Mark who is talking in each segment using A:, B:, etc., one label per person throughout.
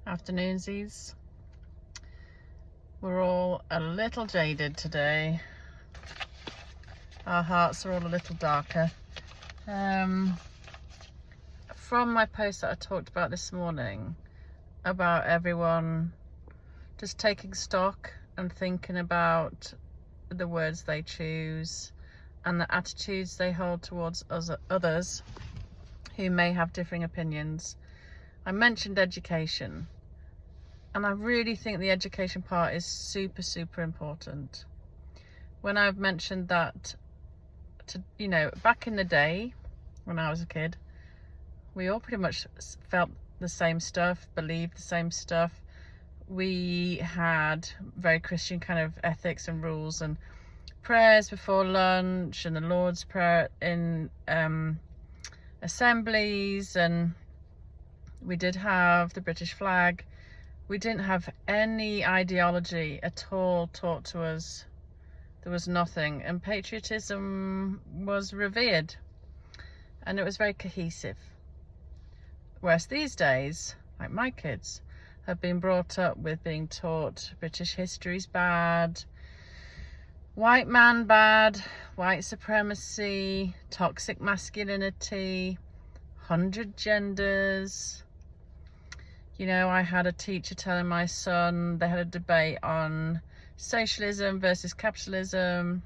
A: Afternoonsies. We're all a little jaded today. Our hearts are all a little darker. From my post that I talked about this morning, about everyone just taking stock and thinking about the words they choose and the attitudes they hold towards others who may have differing opinions. I mentioned education, and I really think the education part is super important. When I've mentioned that, back in the day when I was a kid, we all pretty much felt the same stuff, believed the same stuff. We had very Christian kind of ethics and rules, and prayers before lunch, and the Lord's Prayer in assemblies, and we did have the British flag. We didn't have any ideology at all taught to us. There was nothing, and patriotism was revered, and it was very cohesive. Whereas these days, like my kids, have been brought up with being taught British history's bad, white man bad, white supremacy, toxic masculinity, 100 genders. I had a teacher telling my son they had a debate on socialism versus capitalism,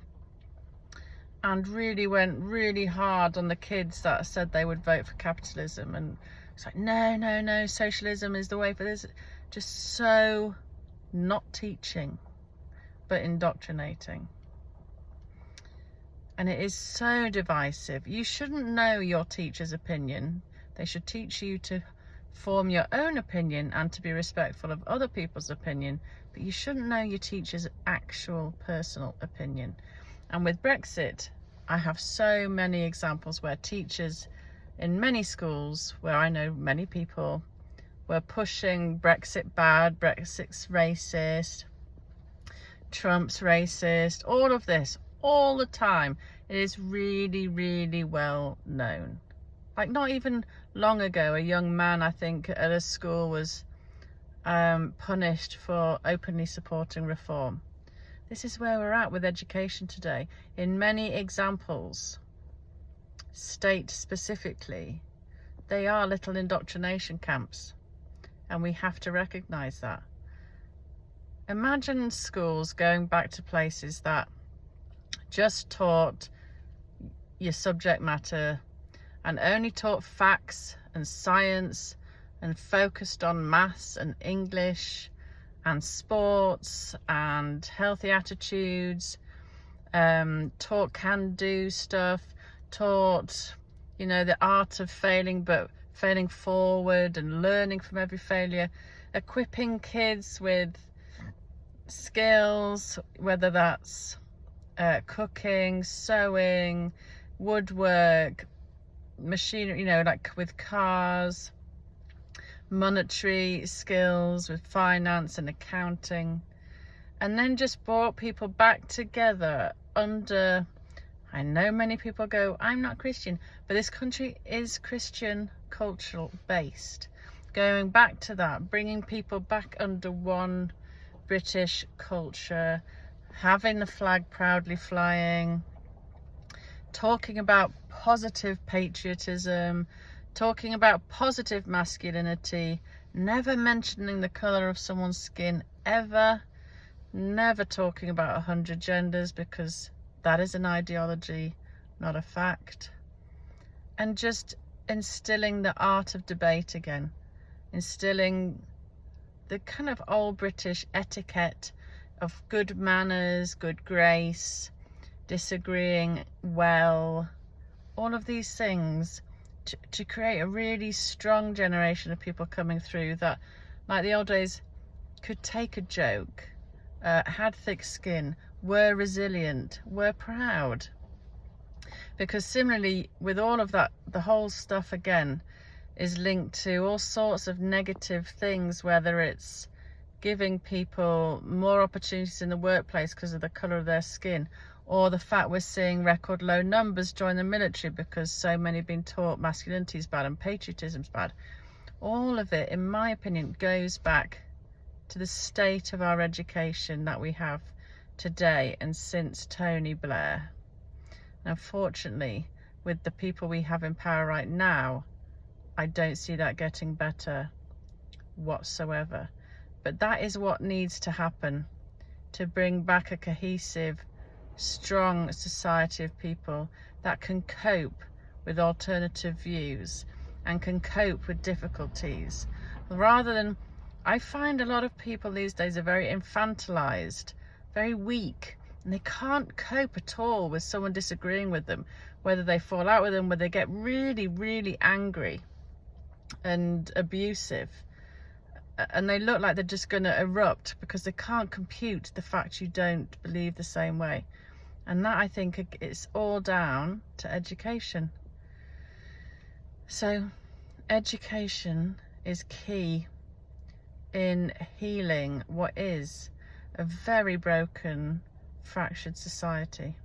A: and really went really hard on the kids that said they would vote for capitalism. And it's like, no, socialism is the way for this. Just so not teaching, but indoctrinating. And it is so divisive. You shouldn't know your teacher's opinion. They should teach you to form your own opinion and to be respectful of other people's opinion, but you shouldn't know your teacher's actual personal opinion. And with Brexit, I have so many examples where teachers in many schools, where I know many people, were pushing Brexit bad, Brexit's racist, Trump's racist, all of this, all the time. It is really well known. Like, not even long ago, a young man, I think, at a school was punished for openly supporting reform. This is where we're at with education today. In many examples, state specifically, they are little indoctrination camps, and we have to recognise that. Imagine schools going back to places that just taught your subject matter and only taught facts and science and focused on maths and English and sports and healthy attitudes, taught can-do stuff, taught, the art of failing, but failing forward and learning from every failure, equipping kids with skills, whether that's cooking, sewing, woodwork, machinery, like with cars, monetary skills with finance and accounting, and then just brought people back together under, I know many people go, I'm not Christian, but this country is Christian cultural based. Going back to that, bringing people back under one British culture, having the flag proudly flying, talking about positive patriotism, talking about positive masculinity, never mentioning the colour of someone's skin ever, never talking about 100 genders, because that is an ideology, not a fact. And just instilling the art of debate again, instilling the kind of old British etiquette of good manners, good grace, disagreeing well, all of these things to create a really strong generation of people coming through that, like the old days, could take a joke, had thick skin, were resilient, were proud. Because similarly, with all of that, the whole stuff again is linked to all sorts of negative things, whether it's giving people more opportunities in the workplace because of the colour of their skin, or the fact we're seeing record low numbers join the military because so many have been taught masculinity is bad and patriotism is bad. All of it, in my opinion, goes back to the state of our education that we have today and since Tony Blair. Now, fortunately, with the people we have in power right now, I don't see that getting better whatsoever. But that is what needs to happen to bring back a cohesive, strong society of people that can cope with alternative views and can cope with difficulties. Rather than, I find a lot of people these days are very infantilized, very weak, and they can't cope at all with someone disagreeing with them, whether they fall out with them, whether they get really, really angry and abusive, and they look like they're just going to erupt because they can't compute the fact you don't believe the same way. And that, I think, it's all down to education. So education is key in healing what is a very broken, fractured society.